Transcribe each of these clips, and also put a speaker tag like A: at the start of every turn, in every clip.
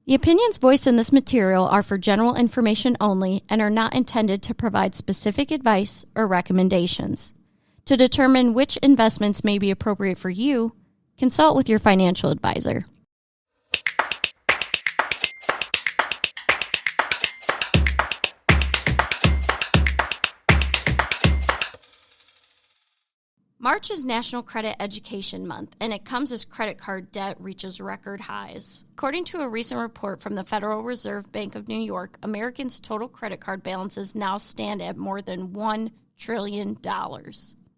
A: The opinions voiced in this material are for general information only and are not intended to provide specific advice or recommendations. To determine which investments may be appropriate for you, consult with your financial advisor. March is National Credit Education Month, and it comes as credit card debt reaches record highs. According to a recent report from the Federal Reserve Bank of New York, Americans' total credit card balances now stand at more than $1 trillion.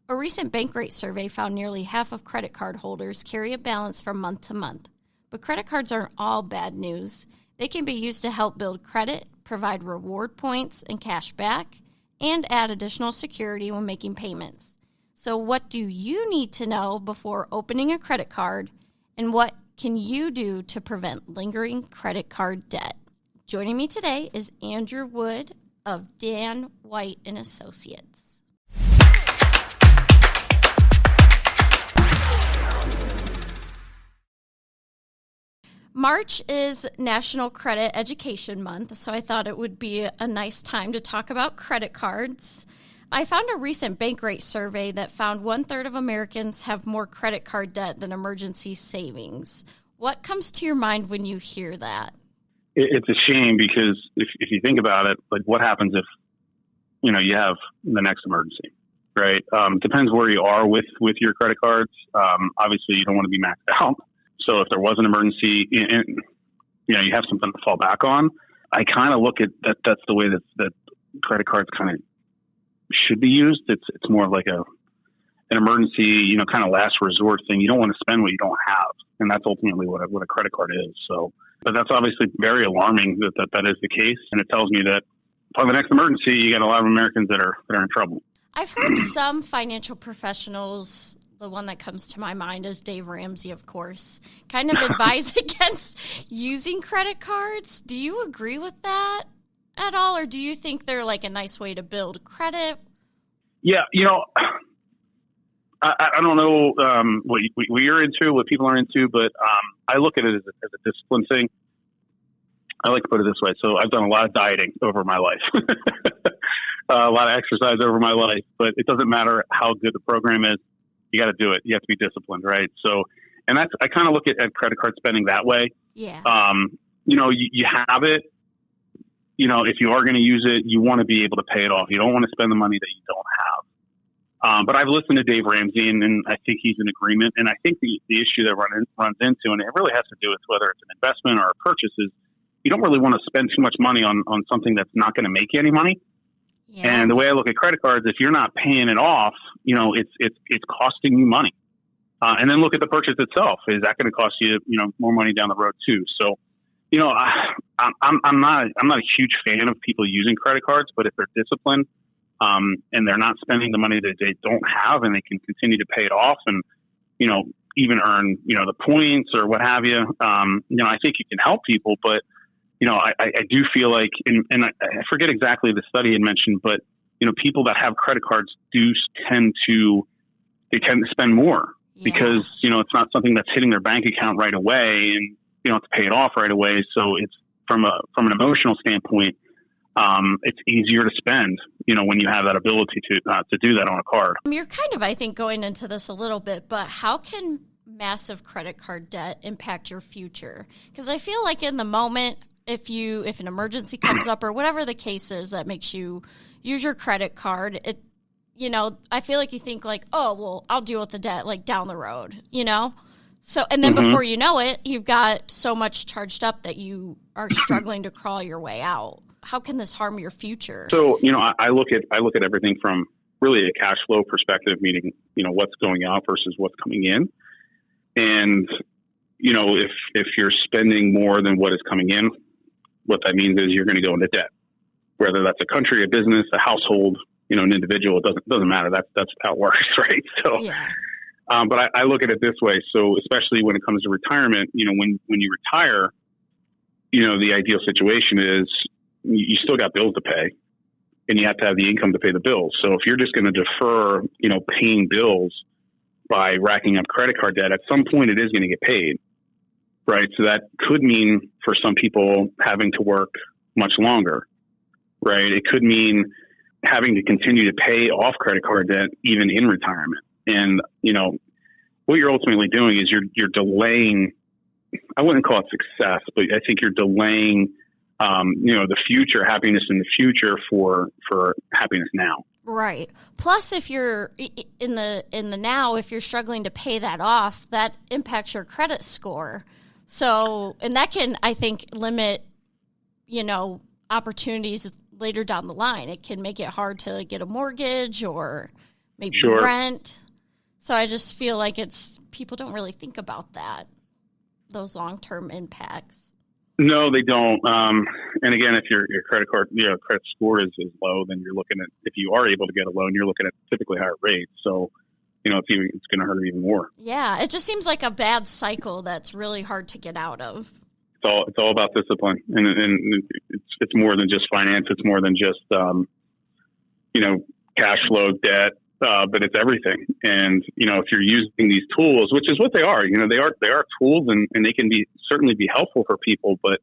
A: A recent Bankrate survey found nearly half of credit card holders carry a balance from month to month. But credit cards aren't all bad news. They can be used to help build credit, provide reward points and cash back, and add additional security when making payments. So what do you need to know before opening a credit card, and what can you do to prevent lingering credit card debt? Joining me today is Andrew Wood of Dan White & Associates. March is National Credit Education Month, so I thought it would be a nice time to talk about credit cards. I found a recent Bankrate survey that found 1/3 of Americans have more credit card debt than emergency savings. What comes to your mind when you hear that?
B: It's a shame because if you think about it, like what happens if, you have the next emergency, right? Depends where you are with your credit cards. Obviously, you don't want to be maxed out. So if there was an emergency, and, you have something to fall back on. I kind of look at that. That's the way that credit cards kind of should be used. It's more like an emergency, kind of last resort thing. You don't want to spend what you don't have, and that's ultimately what a credit card is. So, but that's obviously very alarming that is the case, and it tells me that upon the next emergency, you got a lot of Americans that are in trouble.
A: I've heard some financial professionals. The one that comes to my mind is Dave Ramsey, of course, kind of advise against using credit cards. Do you agree with that at all, or do you think they're like a nice way to build credit?
B: Yeah, I don't know what you're into, what people are into, but I look at it as a discipline thing. I like to put it this way. So I've done a lot of dieting over my life, a lot of exercise over my life, but it doesn't matter how good the program is. You got to do it. You have to be disciplined, right? So, and I kind of look at credit card spending that way.
A: Yeah.
B: You have it. If you are going to use it, you want to be able to pay it off. You don't want to spend the money that you don't have. But I've listened to Dave Ramsey, and I think he's in agreement. And I think the issue that runs into, and it really has to do with whether it's an investment or a purchase, is you don't really want to spend too much money on something that's not going to make you any money. Yeah. And the way I look at credit cards, if you're not paying it off, it's costing you money. And then look at the purchase itself. Is that going to cost you, more money down the road too? So, I'm not a huge fan of people using credit cards, but if they're disciplined, and they're not spending the money that they don't have, and they can continue to pay it off, and even earn the points or what have you, I think you can help people. But I do feel like, and I forget exactly the study had mentioned, but people that have credit cards tend to spend more. Yeah. Because it's not something that's hitting their bank account right away, and you don't have to pay it off right away. So it's from an emotional standpoint, it's easier to spend, when you have that ability to do that on a card.
A: You're kind of, I think, going into this a little bit, but how can massive credit card debt impact your future? Because I feel like in the moment, if an emergency comes up or whatever the case is that makes you use your credit card, I feel like you think like, oh, well, I'll deal with the debt like down the road, So, and then before you know it, you've got so much charged up that you are struggling to crawl your way out. How can this harm your future? So,
B: I look at everything from really a cash flow perspective, meaning, what's going out versus what's coming in. And, if you're spending more than what is coming in, what that means is you're going to go into debt, whether that's a country, a business, a household, an individual. It doesn't matter. That's how it works, right? So, yeah. But I look at it this way. So especially when it comes to retirement, when you retire, the ideal situation is you still got bills to pay, and you have to have the income to pay the bills. So if you're just going to defer, paying bills by racking up credit card debt, at some point it is going to get paid. right? So that could mean for some people having to work much longer, right? It could mean having to continue to pay off credit card debt even in retirement. And, what you're ultimately doing is you're delaying, I wouldn't call it success, but I think you're delaying, the future happiness in the future for happiness now.
A: Right. Plus, if you're in the now, if you're struggling to pay that off, that impacts your credit score. So, and that can, I think, limit, opportunities later down the line. It can make it hard to get a mortgage or maybe rent. So I just feel like people don't really think about that, those long-term impacts.
B: No, they don't. And again, if your credit card, credit score is low, then you're looking at, if you are able to get a loan, you're looking at typically higher rates. So, it's going to hurt even more.
A: Yeah, it just seems like a bad cycle that's really hard to get out of.
B: It's all about discipline, and it's more than just finance. It's more than just cash flow, debt, but it's everything. And if you're using these tools, which is what they are, they are tools, and they can certainly be helpful for people, but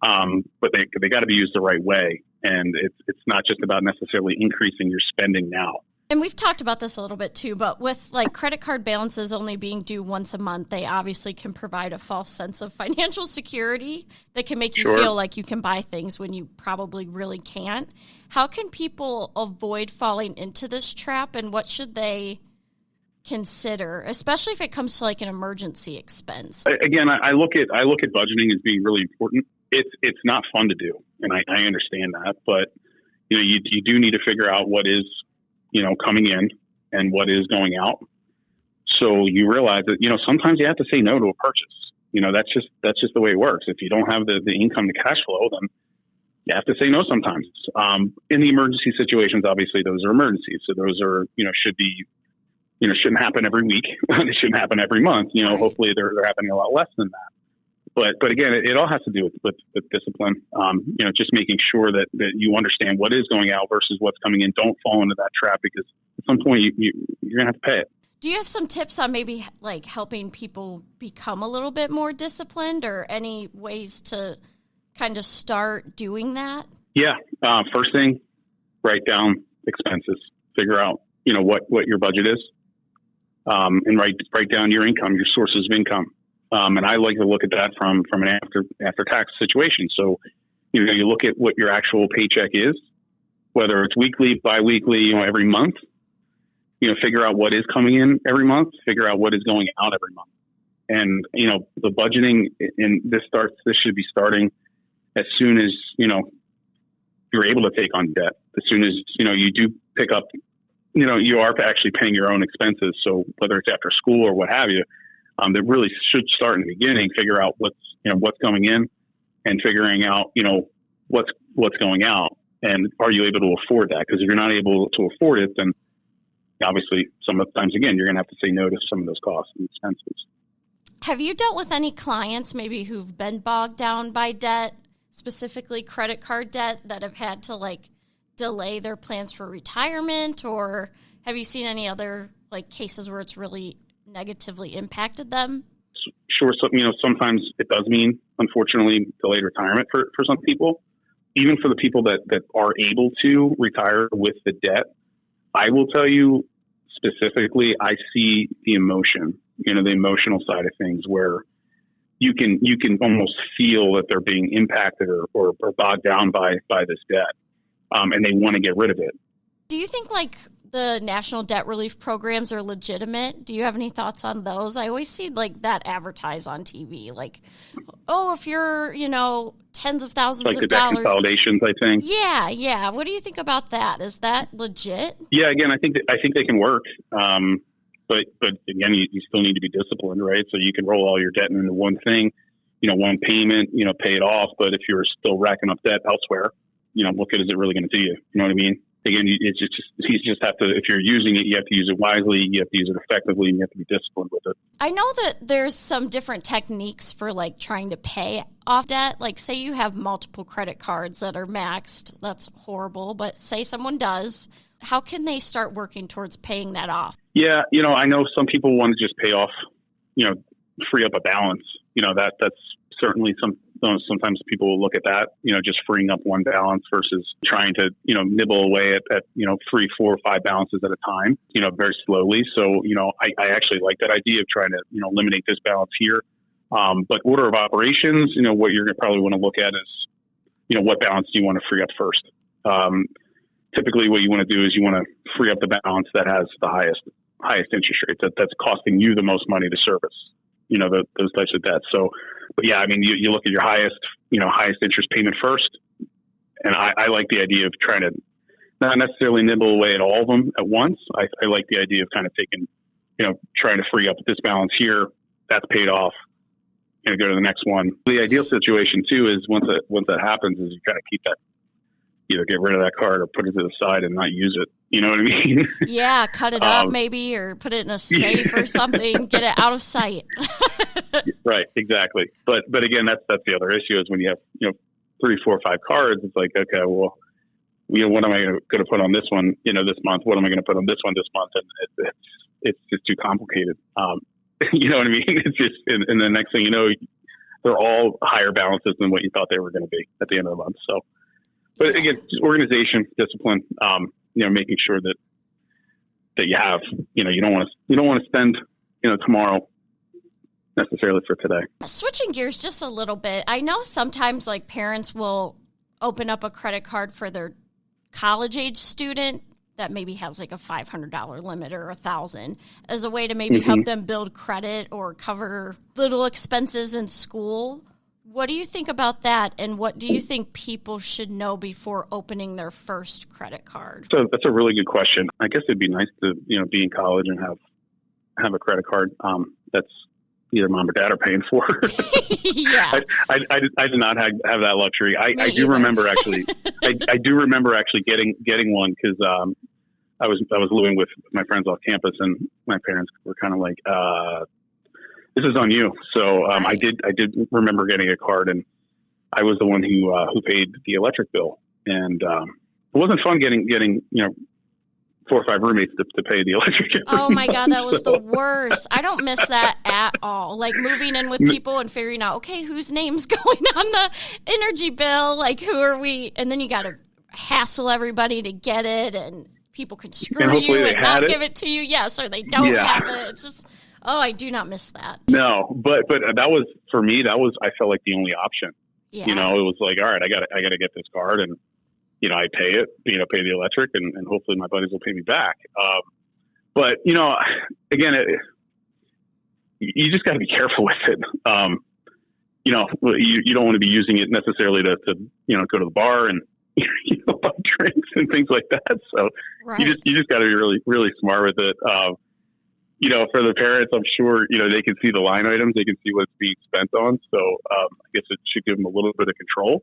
B: they got to be used the right way. And it's not just about necessarily increasing your spending now.
A: And we've talked about this a little bit too, but with like credit card balances only being due once a month, they obviously can provide a false sense of financial security that can make you feel like you can buy things when you probably really can't. How can people avoid falling into this trap, and what should they consider, especially if it comes to like an emergency expense?
B: Again, I look at budgeting as being really important. It's not fun to do, and I understand that, but you do need to figure out what is coming in and what is going out. So you realize that, sometimes you have to say no to a purchase. That's just the way it works. If you don't have the income to cash flow, then you have to say no sometimes. In the emergency situations, obviously those are emergencies. So those are, shouldn't happen every week. They shouldn't happen every month.
A: Right.
B: Hopefully they're happening a lot less than that. But again, it all has to do with discipline. Just making sure that you understand what is going out versus what's coming in. Don't fall into that trap, because at some point you're going to have to pay it.
A: Do you have some tips on maybe like helping people become a little bit more disciplined, or any ways to kind of start doing that? Yeah.
B: First thing, write down expenses. Figure out, what your budget is, and write down your income, your sources of income. And I like to look at that from an after tax situation. So, you look at what your actual paycheck is, whether it's weekly, biweekly, every month. Figure out what is coming in every month. Figure out what is going out every month. And the budgeting, and this should be starting as soon as you're able to take on debt. As soon as you do pick up, you are actually paying your own expenses. So whether it's after school or what have you. That really should start in the beginning, figure out what's coming in, and figuring out, what's going out, and are you able to afford that? Because if you're not able to afford it, then obviously sometimes, again, you're going to have to say no to some of those costs and expenses.
A: Have you dealt with any clients maybe who've been bogged down by debt, specifically credit card debt, that have had to like delay their plans for retirement, or have you seen any other like cases where it's really negatively impacted them?
B: Sure. So, sometimes it does mean, unfortunately, delayed retirement for some people. Even for the people that are able to retire with the debt, I will tell you specifically, I see the emotion, the emotional side of things, where you can almost feel that they're being impacted or bogged down by this debt, and they want to get rid of it.
A: Do you think like the national debt relief programs are legitimate? Do you have any thoughts on those? I always see like that advertised on TV, like, if you're, tens of thousands
B: like
A: of
B: the debt
A: dollars.
B: Consolidations, I think.
A: Yeah. What do you think about that? Is that legit?
B: Yeah, again, I think they can work. But again, you still need to be disciplined, right? So you can roll all your debt into one thing, one payment, pay it off. But if you're still racking up debt elsewhere, what good is it really going to do you? You know what I mean? Again, you just have to, if you're using it, you have to use it wisely, you have to use it effectively, and you have to be disciplined with it.
A: I know that there's some different techniques for like trying to pay off debt. Like say you have multiple credit cards that are maxed. That's horrible, but say someone does. How can they start working towards paying that off?
B: Yeah, I know some people want to just pay off, free up a balance that's certainly sometimes people will look at that, just freeing up one balance versus trying to, nibble away at 3, 4, 5 balances at a time, very slowly. So, I actually like that idea of trying to, eliminate this balance here. But order of operations, what you're going to probably want to look at is, what balance do you want to free up first? Typically what you want to do is you want to free up the balance that has the highest interest rate that's costing you the most money to service, those types of debts. So, but yeah, I mean, you look at your highest interest payment first. And I like the idea of trying to not necessarily nibble away at all of them at once. I like the idea of kind of taking, trying to free up this balance here. That's paid off. Go to the next one. The ideal situation too is once that happens is you kind of keep that, either get rid of that card or put it to the side and not use it. You know what I mean?
A: Yeah, cut it up maybe, or put it in a safe or something. Get it out of sight.
B: Right, exactly. But again, that's the other issue is when you have 3, 4, 5 cards. It's like, okay, well, what am I going to put on this one? This month. What am I going to put on this one this month? And it's just too complicated. You know what I mean? It's just, and the next thing you know, they're all higher balances than what you thought they were going to be at the end of the month. So, but again, just organization, discipline, making sure that you have, you don't want to spend, tomorrow necessarily for today.
A: Switching gears just a little bit. I know sometimes like parents will open up a credit card for their college age student that maybe has like a $500 limit or $1,000 as a way to maybe help them build credit or cover little expenses in school. What do you think about that? And what do you think people should know before opening their first credit card?
B: So that's a really good question. I guess it'd be nice to, be in college and have a credit card that's either mom or dad are paying for.
A: Yeah.
B: I did not have that luxury. I do remember actually, I do remember actually getting one because I was living with my friends off campus and my parents were kind of like, this is on you. So I did remember getting a card, and I was the one who paid the electric bill, and it wasn't fun getting 4 or 5 roommates to pay the electric bill.
A: Oh my God, that was the worst. I don't miss that at all. Like moving in with people and figuring out, okay, whose name's going on the energy bill? Like, who are we? And then you got to hassle everybody to get it, and people can screw you and not give it to you. Yes, or they don't have it. It's just, I do not miss that.
B: No, but that was, for me, I felt like the only option.
A: Yeah.
B: It was like, all right, I got to get this card, and I pay it, pay the electric, and hopefully my buddies will pay me back. But again, you just got to be careful with it. You don't want to be using it necessarily to go to the bar and buy drinks and things like that. So
A: right.
B: you just got to be really, really smart with it. For the parents, I'm sure, they can see the line items, they can see what's being spent on. So I guess it should give them a little bit of control.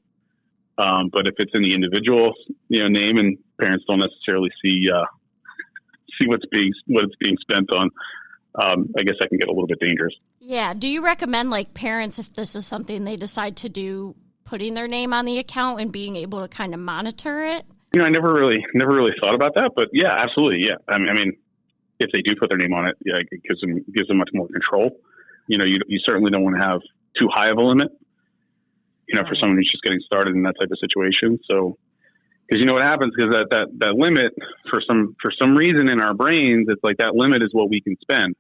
B: But if it's in the individual, name, and parents don't necessarily see what it's being spent on, I guess that can get a little bit dangerous.
A: Yeah. Do you recommend, like, parents, if this is something they decide to do, putting their name on the account and being able to kind of monitor it?
B: I never really thought about that, but yeah, absolutely. Yeah. I mean, if they do put their name on it, yeah, it gives them much more control. You certainly don't want to have too high of a limit, for someone who's just getting started in that type of situation. So, because what happens, because that limit, for some reason in our brains, it's like that limit is what we can spend.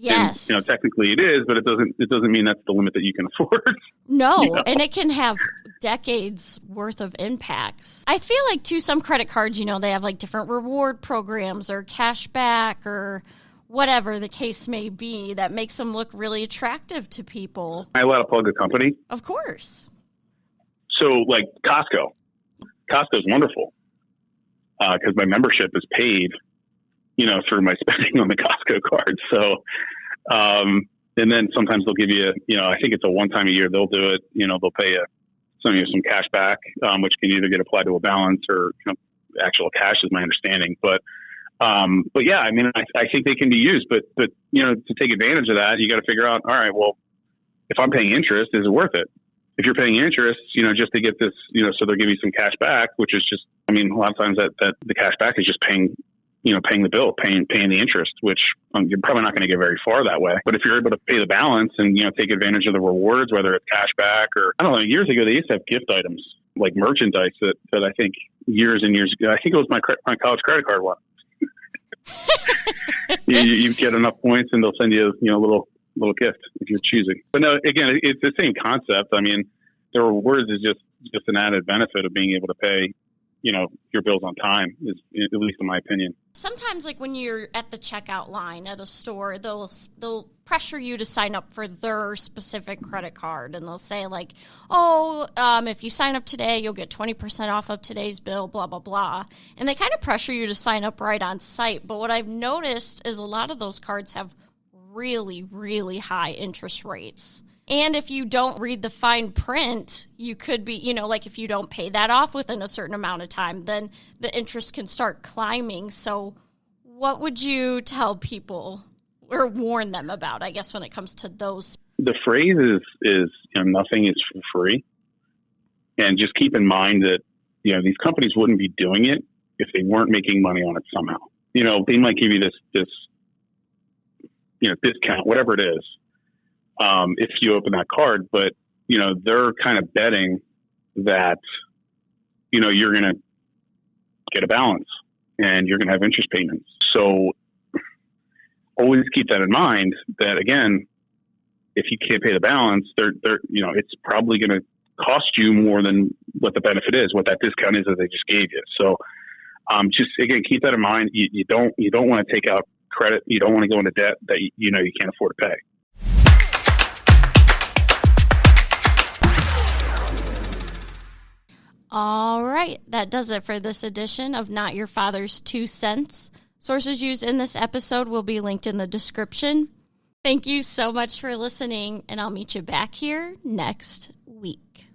A: Yes.
B: And, technically it is, but it doesn't mean that's the limit that you can afford.
A: No, and it can have decades worth of impacts. I feel like too, some credit cards, they have like different reward programs or cash back or whatever the case may be that makes them look really attractive to people.
B: Am I allowed to plug a company?
A: Of course.
B: So like Costco. Costco's wonderful because my membership is paid, through my spending on the Costco card. So, and then sometimes they'll give you, I think it's a one time a year they'll do it. They'll pay you some cash back, which can either get applied to a balance or actual cash is my understanding. But yeah, I mean, I think they can be used, but to take advantage of that, you got to figure out, all right, well, if I'm paying interest, is it worth it? If you're paying interest, just to get this, so they'll give you some cash back, which is just, I mean, a lot of times that the cash back is just paying paying the bill, paying the interest, which you're probably not going to get very far that way. But if you're able to pay the balance and, take advantage of the rewards, whether it's cash back or, I don't know, years ago, they used to have gift items like merchandise that I think years and years ago, I think it was my college credit card one. you get enough points and they'll send you, a little gift if you're choosing. But no, again, it's the same concept. I mean, the rewards is just an added benefit of being able to pay, your bills on time, is at least in my opinion.
A: Sometimes, like when you're at the checkout line at a store, they'll pressure you to sign up for their specific credit card, and they'll say like, if you sign up today, you'll get 20% off of today's bill, blah, blah, blah. And they kind of pressure you to sign up right on site. But what I've noticed is a lot of those cards have really, really high interest rates. And if you don't read the fine print, you could be, like if you don't pay that off within a certain amount of time, then the interest can start climbing. So what would you tell people or warn them about, I guess, when it comes to those?
B: The phrase is nothing is for free. And just keep in mind that, these companies wouldn't be doing it if they weren't making money on it somehow. They might give you this discount, whatever it is. If you open that card, but, they're kind of betting that, you're going to get a balance and you're going to have interest payments. So always keep that in mind that, again, if you can't pay the balance, it's probably going to cost you more than what the benefit is, what that discount is that they just gave you. So, just again, keep that in mind. You don't want to take out credit. You don't want to go into debt that, you can't afford to pay.
A: All right, that does it for this edition of Not Your Father's 2 Cents. Sources used in this episode will be linked in the description. Thank you so much for listening, and I'll meet you back here next week.